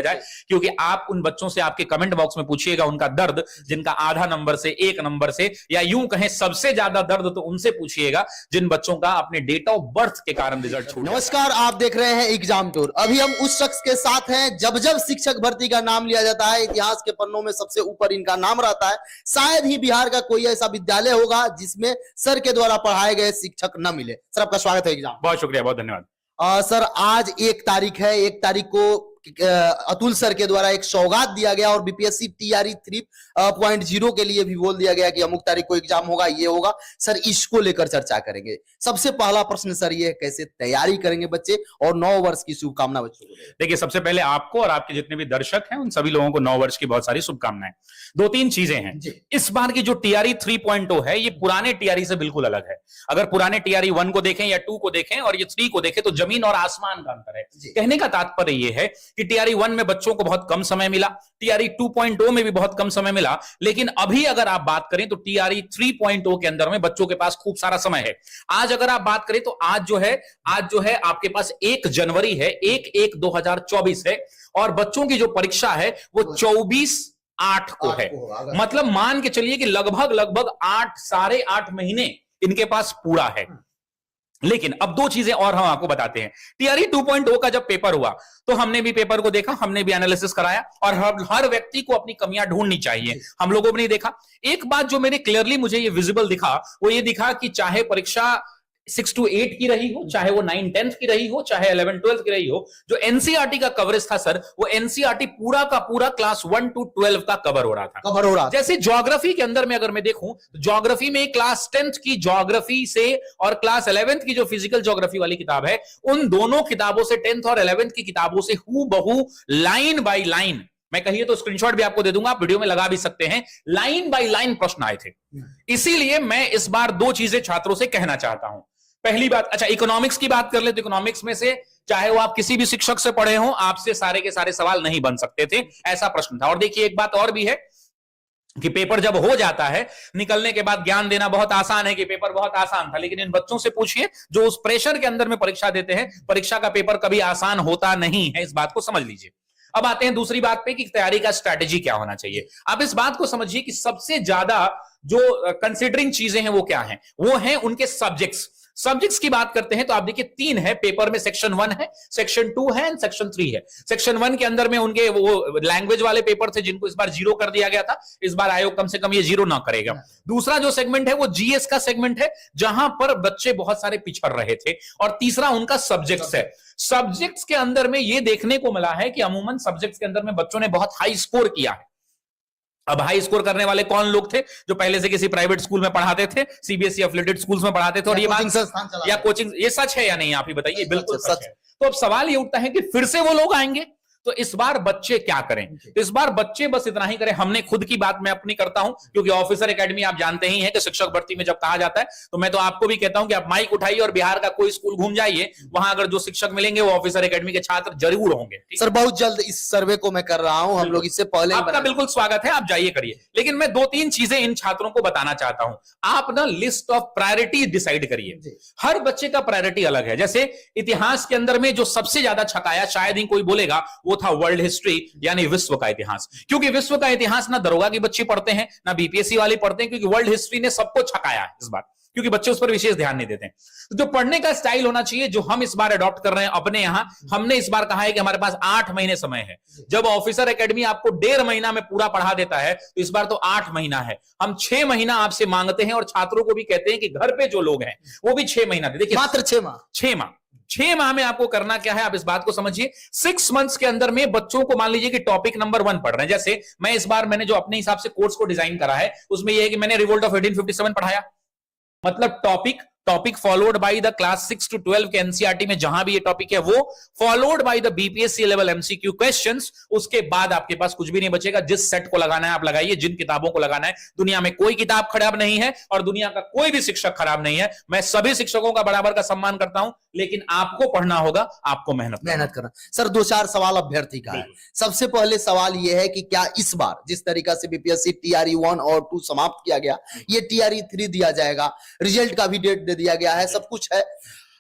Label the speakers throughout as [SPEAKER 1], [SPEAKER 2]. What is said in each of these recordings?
[SPEAKER 1] जाए, क्योंकि आप उन बच्चों से आपके कमेंट बॉक्स में पूछिएगा उनका दर्द, जिनका आधा नंबर से 1 नंबर से, या यूं कहें सबसे ज्यादा दर्द तो उनसे पूछिएगा जिन बच्चों का अपने डेट ऑफ बर्थ के कारण रिजल्ट छूट।
[SPEAKER 2] नमस्कार, आप देख रहे हैं एग्जाम टूर। अभी हम उस शख्स के साथ हैं, जब जब शिक्षक भर्ती का नाम लिया जाता है इतिहास के पन्नों में सबसे ऊपर इनका नाम रहता है। शायद ही बिहार का कोई ऐसा विद्यालय होगा जिसमें सर के द्वारा पढ़ाए गए शिक्षक न मिले। सर, आपका स्वागत है एग्जाम।
[SPEAKER 1] बहुत शुक्रिया, बहुत धन्यवाद।
[SPEAKER 2] सर, आज 1 तारीख है। 1 तारीख को अतुल सर के द्वारा एक सौगात दिया गया और बीपीएससी टीआरई 3.0 के लिए भी बोल दिया गया कि अमुक तारीख को एग्जाम होगा, ये होगा। सर, इसको लेकर चर्चा करेंगे। सबसे पहला प्रश्न सर ये है, कैसे तैयारी करेंगे बच्चे, और 9 वर्ष की शुभकामना बच्चों को।
[SPEAKER 1] देखिए, सबसे पहले आपको और आपके जितने भी दर्शक हैं उन सभी लोगों को 9 वर्ष की बहुत सारी शुभकामनाएं। 2-3 चीजें हैं। इस बार की जो टीआरई 3.0 है ये पुराने टीआरई से बिल्कुल अलग है। अगर पुराने टीआरई 1 को देखें या 2 को देखें और ये 3 को देखें तो जमीन और आसमान का अंतर है। कहने का तात्पर्य ये है कि टीआरई 1 में बच्चों को बहुत कम समय मिला, टीआरई 2.0 में भी बहुत कम समय मिला, लेकिन अभी अगर आप बात करें तो टीआरई 3.0 के अंदर में बच्चों के पास खूब सारा समय है। आज अगर आप बात करें तो आज जो है आपके पास 1 जनवरी है, 1/1/2024 है, और बच्चों की जो परीक्षा है वो 24/8 को है। मतलब मान के चलिए कि लगभग 8 साढ़े 8 महीने इनके पास पूरा है। लेकिन अब 2 चीजें और हम आपको बताते हैं। टीआरई 2.0 का जब पेपर हुआ तो हमने भी पेपर को देखा, हमने भी एनालिसिस कराया, और हर व्यक्ति को अपनी कमियां ढूंढनी चाहिए। हम लोगों ने नहीं देखा। एक बात जो मेरे क्लियरली मुझे ये विजिबल दिखा वो ये दिखा कि चाहे परीक्षा 6 to 8 की रही हो, चाहे वो 9-10 की रही हो, चाहे 11-12 की रही हो, जो एनसीईआरटी का कवरेज था सर, वो एनसीईआरटी पूरा का पूरा क्लास 1 to 12 का कवर हो रहा था। जैसे ज्योग्राफी के अंदर में अगर मैं देखूं तो ज्योग्राफी में क्लास 10th की ज्योग्राफी से और क्लास 11th की जो फिजिकल ज्योग्राफी वाली किताब है, उन दोनों किताबों से 10th और 11th की किताबों से हूबहू लाइन बाय लाइन, मैं कहिए तो स्क्रीनशॉट भी आपको दे दूंगा, आप वीडियो में लगा भी सकते हैं, लाइन बाय लाइन प्रश्न आए थे। इसीलिए मैं इस बार 2 चीजें छात्रों से कहना चाहता हूं। पहली बात, अच्छा इकोनॉमिक्स की बात कर ले तो इकोनॉमिक्स में से चाहे वो आप किसी भी शिक्षक से पढ़े हो, आपसे सारे के सारे सवाल नहीं बन सकते थे, ऐसा प्रश्न था। और देखिए एक बात और भी है कि पेपर जब हो जाता है, निकलने के बाद ज्ञान देना बहुत आसान है कि पेपर बहुत आसान था, लेकिन इन बच्चों से पूछिए जो उस प्रेशर के अंदर में परीक्षा देते हैं, परीक्षा का पेपर कभी आसान होता नहीं है। इस बात को समझ लीजिए। अब आते हैं दूसरी बात पे कि तैयारी का स्ट्रैटेजी क्या होना चाहिए। आप इस बात को समझिए कि सबसे ज्यादा जो कंसिडरिंग चीजें हैं वो क्या हैं, वो हैं उनके सब्जेक्ट्स की बात करते हैं तो आप देखिए 3 है पेपर में। सेक्शन 1 है, सेक्शन 2 है, सेक्शन 3 है। सेक्शन 1 के अंदर में उनके वो लैंग्वेज वाले पेपर थे जिनको इस बार 0 कर दिया गया था। इस बार आयोग कम से कम ये 0 ना करेगा। दूसरा जो सेगमेंट है वो जीएस का सेगमेंट है, जहां पर बच्चे बहुत सारे पिछड़ रहे थे। और तीसरा उनका सब्जेक्ट्स है। सब्जेक्ट्स के अंदर में ये देखने को मिला है कि अमूमन सब्जेक्ट्स के अंदर में बच्चों ने बहुत हाई स्कोर किया है। अब हाई स्कोर करने वाले कौन लोग थे? जो पहले से किसी प्राइवेट स्कूल में पढ़ाते थे, सीबीएसई एफिलिएटेड स्कूल्स में पढ़ाते थे, और ये बात या कोचिंग, ये सच है या नहीं आप ही बताइए। बिल्कुल सच है। तो अब सवाल ये उठता है कि फिर से वो लोग आएंगे तो इस बार बच्चे क्या करें? तो इस बार बच्चे बस इतना ही करें। हमने खुद की बात मैं अपनी करता हूं, क्योंकि ऑफिसर एकेडमी आप जानते ही हैं कि शिक्षक भर्ती में जब कहा जाता है तो मैं तो आपको भी कहता हूं कि आप माइक उठाइए और बिहार का कोई स्कूल घूम जाइए, वहां अगर जो शिक्षक मिलेंगे वो ऑफिसर एकेडमी के छात्र जरूर होंगे।
[SPEAKER 2] सर, बहुत जल्द इस सर्वे को मैं कर रहा हूं, हम लोग इससे पहले
[SPEAKER 1] आपका बिल्कुल स्वागत है, आप जाइए करिए। लेकिन मैं 2-3 चीजें इन छात्रों को बताना चाहता हूं। आप ना लिस्ट ऑफ प्रायोरिटी डिसाइड करिए। हर बच्चे का प्रायोरिटी अलग है। जैसे इतिहास के अंदर में जो सबसे ज्यादा छकाया, शायद ही कोई बोलेगा, वो था वर्ल्ड हिस्ट्री, यानी विश्व का इतिहास। क्योंकि विश्व का इतिहास ना दरोगा की बच्चे पढ़ते हैं ना बीपीएससी वाले पढ़ते हैं, क्योंकि वर्ल्ड हिस्ट्री ने सबको छकाया है इस बार, क्योंकि बच्चे उस पर विशेष ध्यान नहीं देते। तो जो पढ़ने का स्टाइल होना चाहिए, जो हम इस बार अडॉप्ट कर रहे हैं अपने यहां, हमने इस बार कहा है कि हमारे पास 8 महीने समय है। जब ऑफिसर एकेडमी आपको 1.5 महीना में पूरा पढ़ा देता है तो इस बार तो 8 महीना है। हम 6 महीना आपसे मांगते हैं और छात्रों को भी कहते हैं कि घर पे जो लोग हैं वो भी 6 महीना दे। देखिए
[SPEAKER 2] मात्र
[SPEAKER 1] 6 माह में आपको करना क्या है, आप इस बात को समझिए। 6 मंथ्स के अंदर में बच्चों को मान लीजिए कि टॉपिक नंबर 1 पढ़ रहे हैं। जैसे मैं इस बार मैंने जो अपने हिसाब से कोर्स को डिजाइन करा है उसमें यह है कि मैंने रिवोल्ट ऑफ 1857 पढ़ाया। मतलब topic followed by the class 6 to 12 के एनसीईआरटी में जहां भी ये टॉपिक है वो, followed by the BPSC level MCQ questions. उसके बाद आपके पास कुछ भी नहीं बचेगा। जिस सेट को लगाना है आप लगाइए, जिन किताबों को लगाना है। दुनिया में कोई किताब खराब नहीं है और दुनिया का कोई भी शिक्षक खराब नहीं है। मैं सभी शिक्षकों का बराबर का सम्मान करता हूं, लेकिन आपको पढ़ना होगा, आपको मेहनत करना।
[SPEAKER 2] सर, 2-4 सवाल अभ्यर्थी का है। सबसे पहले सवाल यह है कि क्या इस बार जिस तरीका से बीपीएससी टीआरई 1 और 2 समाप्त किया गया, ये टीआरई 3 दिया जाएगा? रिजल्ट का भी डेट दे दिया गया है, सब कुछ है।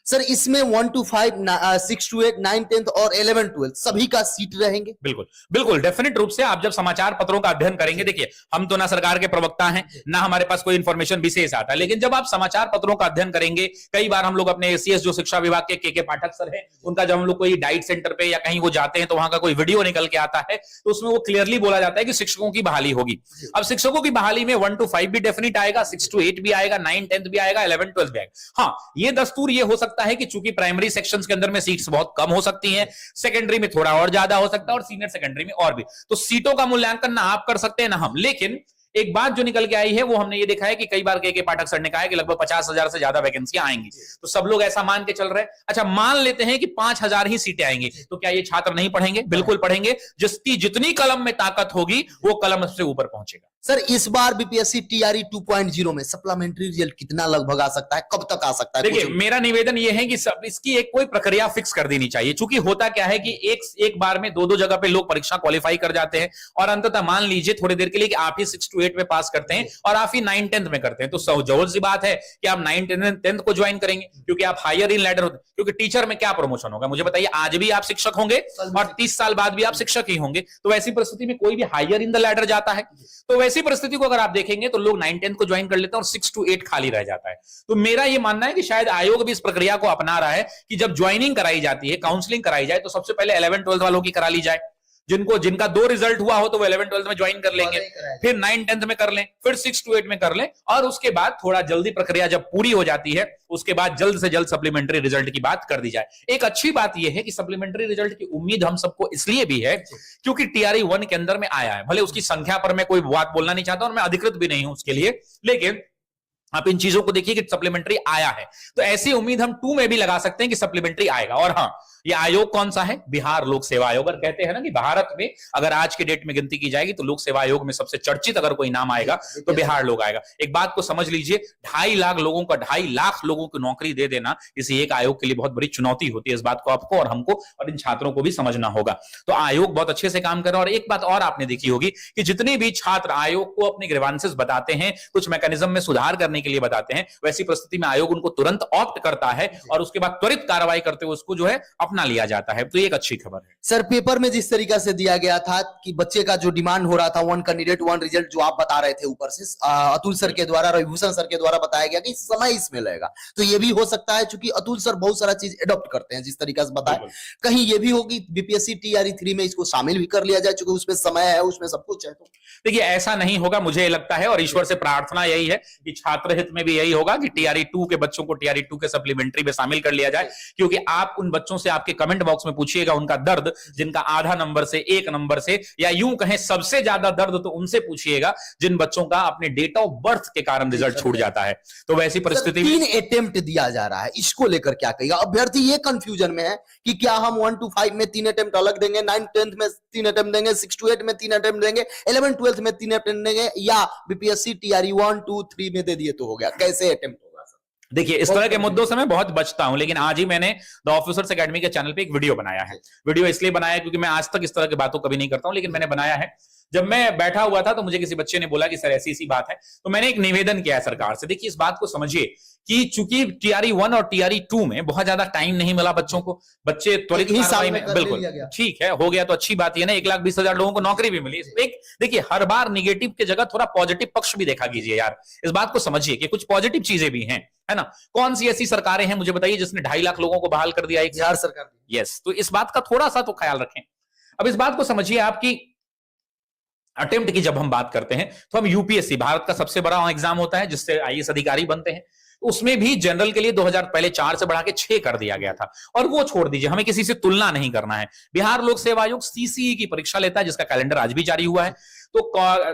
[SPEAKER 2] सर इसमें 1 to 5, 6 to 8, 9, 10 और 11, 12 सभी का सीट रहेंगे।
[SPEAKER 1] बिल्कुल बिल्कुल डेफिनेट रूप से आप जब समाचार पत्रों का अध्ययन करेंगे, देखिए हम तो ना सरकार के प्रवक्ता हैं ना हमारे पास कोई इंफॉर्मेशन विशेष आता है, लेकिन जब आप समाचार पत्रों का अध्ययन करेंगे, कई बार हम लोग अपने एसीएस जो शिक्षा विभाग के पाठक सर हैं, उनका जब हम लोग कोई डाइट सेंटर पे या कहीं वो जाते हैं तो वहां का कोई वीडियो निकल के आता है, तो उसमें वो क्लियरली बोला जाता है कि शिक्षकों की बहाली होगी। अब शिक्षकों की बहाली में 1 to 5 भी डेफिनेट आएगा, 6 to 8 भी आएगा, 9, 10 भी आएगा, 11, 12 भी आएगा। हाँ, ये दस्तूर ये हो सकता है कि चूंकि प्राइमरी सेक्शंस के अंदर में सीट्स बहुत कम हो सकती हैं, सेकेंडरी में थोड़ा और ज्यादा हो सकता है और सीनियर सेकेंडरी में और भी, तो सीटों का मूल्यांकन ना आप कर सकते हैं ना हम। लेकिन एक बात जो निकल के आई है वो हमने ये देखा है कि कई बार के पाठक सर ने कहा है कि लगभग 50,000 से ज्यादा वैकेंसियां आएंगी, तो सब लोग ऐसा मान के चल रहे हैं। अच्छा, मान लेते हैं कि 5,000 ही सीटें आएंगी, तो क्या ये छात्र नहीं पढ़ेंगे? बिल्कुल पढ़ेंगे। जिसकी जितनी कलम में ताकत होगी वो कलम से ऊपर पहुंचेगा।
[SPEAKER 2] सर इस बार बीपीएससी टीआरई 2.0 में सप्लीमेंट्री रिजल्ट कितना लगभग आ सकता है, कब तक आ सकता है?
[SPEAKER 1] देखिए मेरा निवेदन यह है कि सब इसकी एक कोई प्रक्रिया फिक्स कर देनी चाहिए, क्योंकि होता क्या है कि एक बार में दो जगह पे लोग परीक्षा क्वालिफाई कर जाते हैं और अंततः मान लीजिए थोड़ी देर के लिए कि आप ही 6 to 8 में पास करते हैं और आप ही 9, 10 में करते हैं, तो जरूर सी बात है कि आप 9, 10 को ज्वाइन करेंगे, क्योंकि आप हायर इन लैडर होते हैं। क्योंकि टीचर में क्या प्रमोशन होगा मुझे बताइए? आज भी आप शिक्षक होंगे और 30 साल बाद भी आप शिक्षक ही होंगे, तो वैसी परिस्थिति में कोई भी हायर इन द लैडर जाता है, तो वैसी परिस्थिति को अगर आप देखेंगे तो लोग 9, 10 को ज्वाइन कर लेते हैं और 6 to 8 खाली रह जाता है। तो मेरा यह मानना है कि शायद आयोग भी इस प्रक्रिया को अपना रहा है कि जब ज्वाइनिंग कराई जाती है, काउंसलिंग कराई जाए, तो सबसे पहले 11, 12 वालों की करा ली जाए। जिनका 2 रिजल्ट हुआ हो तो वो 11, 12 में ज्वाइन कर लेंगे, फिर 9, 10 में कर लें, फिर 6 to 8 में कर लें, और उसके बाद थोड़ा जल्दी प्रक्रिया जब पूरी हो जाती है उसके बाद जल्द से जल्द सप्लीमेंट्री रिजल्ट की बात कर दी जाए। एक अच्छी बात यह है कि सप्लीमेंट्री रिजल्ट की उम्मीद हम सबको इसलिए भी है क्योंकि टीआरई 1 के अंदर में आया है। भले उसकी संख्या पर मैं कोई बात बोलना नहीं चाहता और मैं अधिकृत भी नहीं हूं उसके लिए, लेकिन आप इन चीजों को देखिए कि सप्लीमेंट्री आया है, तो ऐसी उम्मीद हम 2 में भी लगा सकते हैं कि सप्लीमेंट्री आएगा। और हाँ, ये आयोग कौन सा है? बिहार लोक सेवा आयोग। और कहते हैं ना कि भारत में अगर आज के डेट में गिनती की जाएगी तो लोक सेवा आयोग में सबसे चर्चित अगर कोई नाम आएगा तो बिहार लोग आएगा। एक बात को समझ लीजिए, 2.5 लाख लोगों का 2.5 लाख लोगों को नौकरी दे देना किसी एक आयोग के लिए बहुत बड़ी चुनौती होती है। इस बात को आपको और हमको और इन छात्रों को भी समझना होगा। तो आयोग बहुत अच्छे से काम कर रहा है। और एक बात और आपने देखी होगी कि जितने भी छात्र आयोग को अपने ग्रीवांसेस बताते हैं, कुछ मैकेनिज्म में सुधार करने के लिए बताते हैं, वैसी परिस्थिति में आयोग उनको तुरंत ऑप्ट करता है और उसके बाद त्वरित कार्रवाई करते हुए उसको जो है अपना लिया जाता है। तो ये एक अच्छी खबर है।
[SPEAKER 2] सर पेपर में जिस तरीका से दिया गया था कि बच्चे का जो डिमांड हो रहा था 1 कैंडिडेट 1 रिजल्ट, जो आप बता रहे थे ऊपर से अतुल सर के द्वारा, रविभूषण सर के द्वारा बताया गया कि समय इसमें लगेगा, तो ये भी हो सकता है क्योंकि अतुल सर बहुत सारा चीज एडॉप्ट करते हैं जिस तरीके से बताया, कहीं ये भी होगी बीपीएससी टीआरई 3 में इसको शामिल भी कर लिया जाए क्योंकि उसमें समय है, उसमें सब कुछ है। तो
[SPEAKER 1] देखिए ऐसा नहीं होगा मुझे लगता है, और ईश्वर से प्रार्थना यही है कि छात्र हित में भी यही होगा कि टीआरई 2 के बच्चों को टीआरई 2 के सप्लीमेंट्री में शामिल कर लिया जाए। क्योंकि आप उन बच्चों से आपके कमेंट बॉक्स में पूछिएगा उनका दर्द, जिनका आधा नंबर से 1 नंबर से, या यूं कहें सबसे ज्यादा दर्द तो उनसे पूछिएगा जिन बच्चों का अपने डेट ऑफ बर्थ के कारण रिजल्ट छूट जाता है। तो वैसी परिस्थिति में
[SPEAKER 2] 3 अटेम्प्ट दिया जा रहा है, इसको लेकर क्या कहेगा? अभ्यर्थी ये कंफ्यूजन में है कि क्या हम 1 to 5 में 3 अटेम्प्ट अलग देंगे, 9, 10 में 3 अटेम्प्ट देंगे, 6 to 8 में 3 अटेम्प्ट देंगे, 11, 12 में 3 अटेम्प्ट देंगे, या बीपीएससी टीआरई 1, 2, 3 में दे दिए तो हो गया? कैसे अटेम्प्ट?
[SPEAKER 1] देखिए इस तरह के मुद्दों से मैं बहुत बचता हूं, लेकिन आज ही मैंने द ऑफिसर्स एकेडमी के चैनल पे एक वीडियो बनाया है। वीडियो इसलिए बनाया क्योंकि मैं आज तक इस तरह की बातों कभी नहीं करता हूं, लेकिन मैंने बनाया है। जब मैं बैठा हुआ था तो मुझे किसी बच्चे ने बोला कि सर ऐसी बात है, तो मैंने एक निवेदन किया है सरकार से। देखिए इस बात को समझिए कि चूंकि टीआरई 1 और टीआरई 2 में बहुत ज्यादा टाइम नहीं मिला बच्चों को, बच्चे त्वरित कार्रवाई में, बिल्कुल ठीक है, हो गया तो अच्छी बात है ना, 1,20,000 लोगों को नौकरी भी मिली। एक देखिए हर बार निगेटिव की जगह थोड़ा पॉजिटिव पक्ष भी देखा कीजिए यार, इस बात को समझिए कि कुछ पॉजिटिव चीजें भी हैं, है ना। कौन सी ऐसी सरकारें हैं मुझे बताइए जिसने 2.5 लाख लोगों को बहाल कर दिया? एक
[SPEAKER 2] बिहार सरकार।
[SPEAKER 1] यस, तो इस बात का थोड़ा सा तो ख्याल रखें। अब इस बात को समझिए आपकी अटेम्प्ट की जब हम बात करते हैं तो हम यूपीएससी, भारत का सबसे बड़ा एग्जाम होता है जिससे आईएएस अधिकारी बनते हैं, उसमें भी जनरल के लिए 2000 पहले 4 से बढ़ा के 6 कर दिया गया था। और वो छोड़ दीजिए, हमें किसी से तुलना नहीं करना है। बिहार लोक सेवा आयोग सीसीई की परीक्षा लेता है जिसका कैलेंडर आज भी जारी हुआ है। तो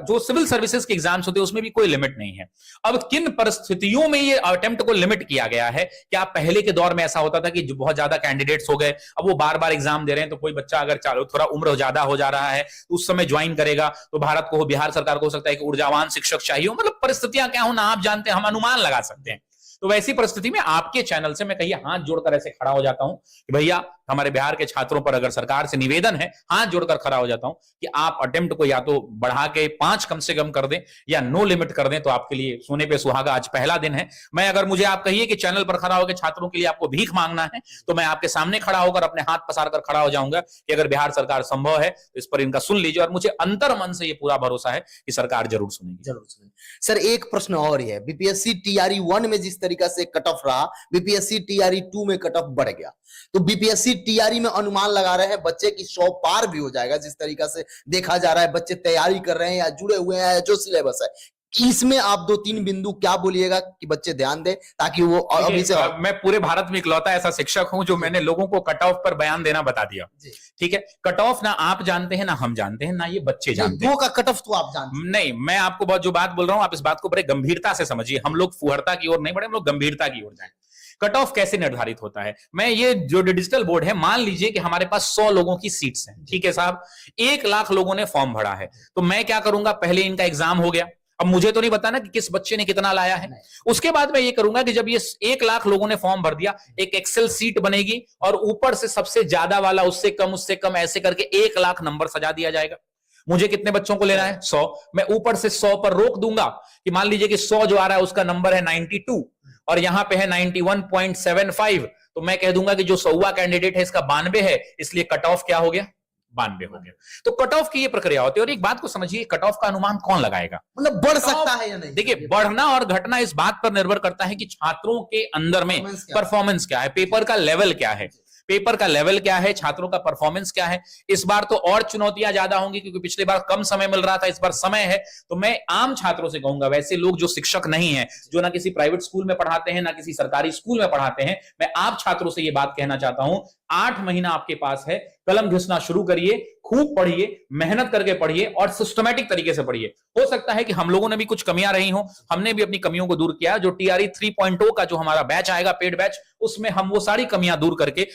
[SPEAKER 1] जो सिविल सर्विसेज के एग्जाम्स होते हैं उसमें भी कोई लिमिट नहीं है। अब किन परिस्थितियों में ये अटेम्प्ट को लिमिट किया गया है? क्या पहले के दौर में ऐसा होता था कि जो बहुत ज्यादा कैंडिडेट्स हो गए, अब वो बार बार एग्जाम दे रहे हैं, तो कोई बच्चा अगर थोड़ा उम्र ज्यादा हो जा रहा है तो उस समय ज्वाइन करेगा, तो भारत को, बिहार सरकार को हो सकता है कि ऊर्जावान शिक्षक चाहिए, मतलब परिस्थितियां क्या हो ना आप जानते हैं, हम अनुमान लगा सकते हैं। तो वैसी परिस्थिति में आपके चैनल से मैं कहिए हाथ जोड़कर ऐसे खड़ा हो जाता हूं कि भैया हमारे बिहार के छात्रों पर अगर सरकार से निवेदन है, हाथ जोड़कर खड़ा हो जाता हूं कि आप अटेम्प्ट को या तो बढ़ा के 5 कम से कम कर दें या नो लिमिट कर दें, तो आपके लिए सोने पे सुहागा। आज पहला दिन है। मैं अगर मुझे आप कहिए कि चैनल पर खड़ा होकर छात्रों के लिए आपको भीख मांगना है, तो मैं आपके सामने खड़ा होकर अपने हाथ पसार कर खड़ा हो जाऊंगा कि अगर बिहार सरकार संभव है तो इस पर इनका सुन लीजिए। और मुझे अंतर मन से ये पूरा भरोसा है कि सरकार जरूर सुनेगी।
[SPEAKER 2] जरूर सुनेगी। सर एक प्रश्न और है, बीपीएससी टीआरई 1 में जिस तरीका से कट ऑफ रहा, बीपीएससी टीआरई 2 में कट ऑफ बढ़ गया, तो बीपीएससी टीआरई में अनुमान लगा रहे हैं बच्चे की 100 पार भी हो जाएगा। जिस तरीका से देखा जा रहा है, बच्चे तैयारी कर रहे हैं या जुड़े हुए हैं, जो सिलेबस है, इसमें आप 2-3 बिंदु क्या बोलिएगा कि बच्चे ध्यान दें ताकि वो अभी से।
[SPEAKER 1] मैं पूरे भारत में इकलौता ऐसा शिक्षक हूं जो मैंने लोगों को कट ऑफ पर बयान देना बता दिया। ठीक है, कट ऑफ ना आप जानते हैं, ना हम जानते हैं, ना ये बच्चे जानते हैं।
[SPEAKER 2] दो का कट ऑफ तो आप जानते हैं।
[SPEAKER 1] नहीं, मैं आपको बहुत जो बात बोल रहा हूं, आप इस बात को बड़े गंभीरता से समझिए। हम लोग फुहरता की ओर नहीं बढ़े, हम लोग गंभीरता की ओर जाएं। कट ऑफ कैसे निर्धारित होता है? मैं ये जो डिजिटल बोर्ड है, मान लीजिए कि हमारे पास 100 लोगों की सीट्स हैं। ठीक है साहब, 1 लाख लोगों ने फॉर्म भरा है, तो मैं क्या करूंगा, पहले इनका एग्जाम हो गया। अब मुझे तो नहीं बताना कि किस बच्चे ने कितना लाया है। उसके बाद मैं ये करूंगा कि जब ये 1 लाख लोगों ने फॉर्म भर दिया, एक एक्सेल सीट बनेगी और ऊपर से सबसे ज्यादा वाला उससे कम ऐसे करके 1 लाख नंबर सजा दिया जाएगा। मुझे कितने बच्चों को लेना है? 100। मैं ऊपर से 100 पर रोक दूंगा कि मान लीजिए कि 100 जो आ रहा है उसका नंबर है 92 और यहां पे है 91.75, तो मैं कह दूंगा कि जो 100वां कैंडिडेट है इसका 92 है, इसलिए कट ऑफ क्या हो गया? 92 हो गया। तो कट ऑफ की ये प्रक्रिया होती है। और एक बात को समझिए, कट ऑफ का अनुमान कौन लगाएगा?
[SPEAKER 2] मतलब बढ़ सकता है या नहीं?
[SPEAKER 1] देखिए, बढ़ना और घटना इस बात पर निर्भर करता है कि छात्रों के अंदर में परफॉर्मेंस क्या है, पेपर का लेवल क्या है, पेपर का लेवल क्या है, छात्रों का परफॉर्मेंस क्या है। इस बार तो और चुनौतियां ज्यादा होंगी क्योंकि पिछली बार कम समय मिल रहा था, इस बार समय है। तो मैं आम छात्रों से कहूंगा, वैसे लोग जो शिक्षक नहीं है, जो ना किसी प्राइवेट स्कूल में पढ़ाते हैं, ना किसी सरकारी स्कूल में पढ़ाते हैं, मैं आप छात्रों से यह बात कहना चाहता हूं, 8 महीना आपके पास है, कलम घिसना शुरू करिए, खूब पढ़िए, मेहनत करके पढ़िए और सिस्टमैटिक तरीके से पढ़िए। हो सकता है कि हम लोगों ने भी कुछ कमियां रही हो, हमने भी अपनी कमियों को दूर किया। जो टीआरई 3.0 का जो हमारा बैच आएगा, पेड बैच, उसमें हम वो सारी कमियां दूर करके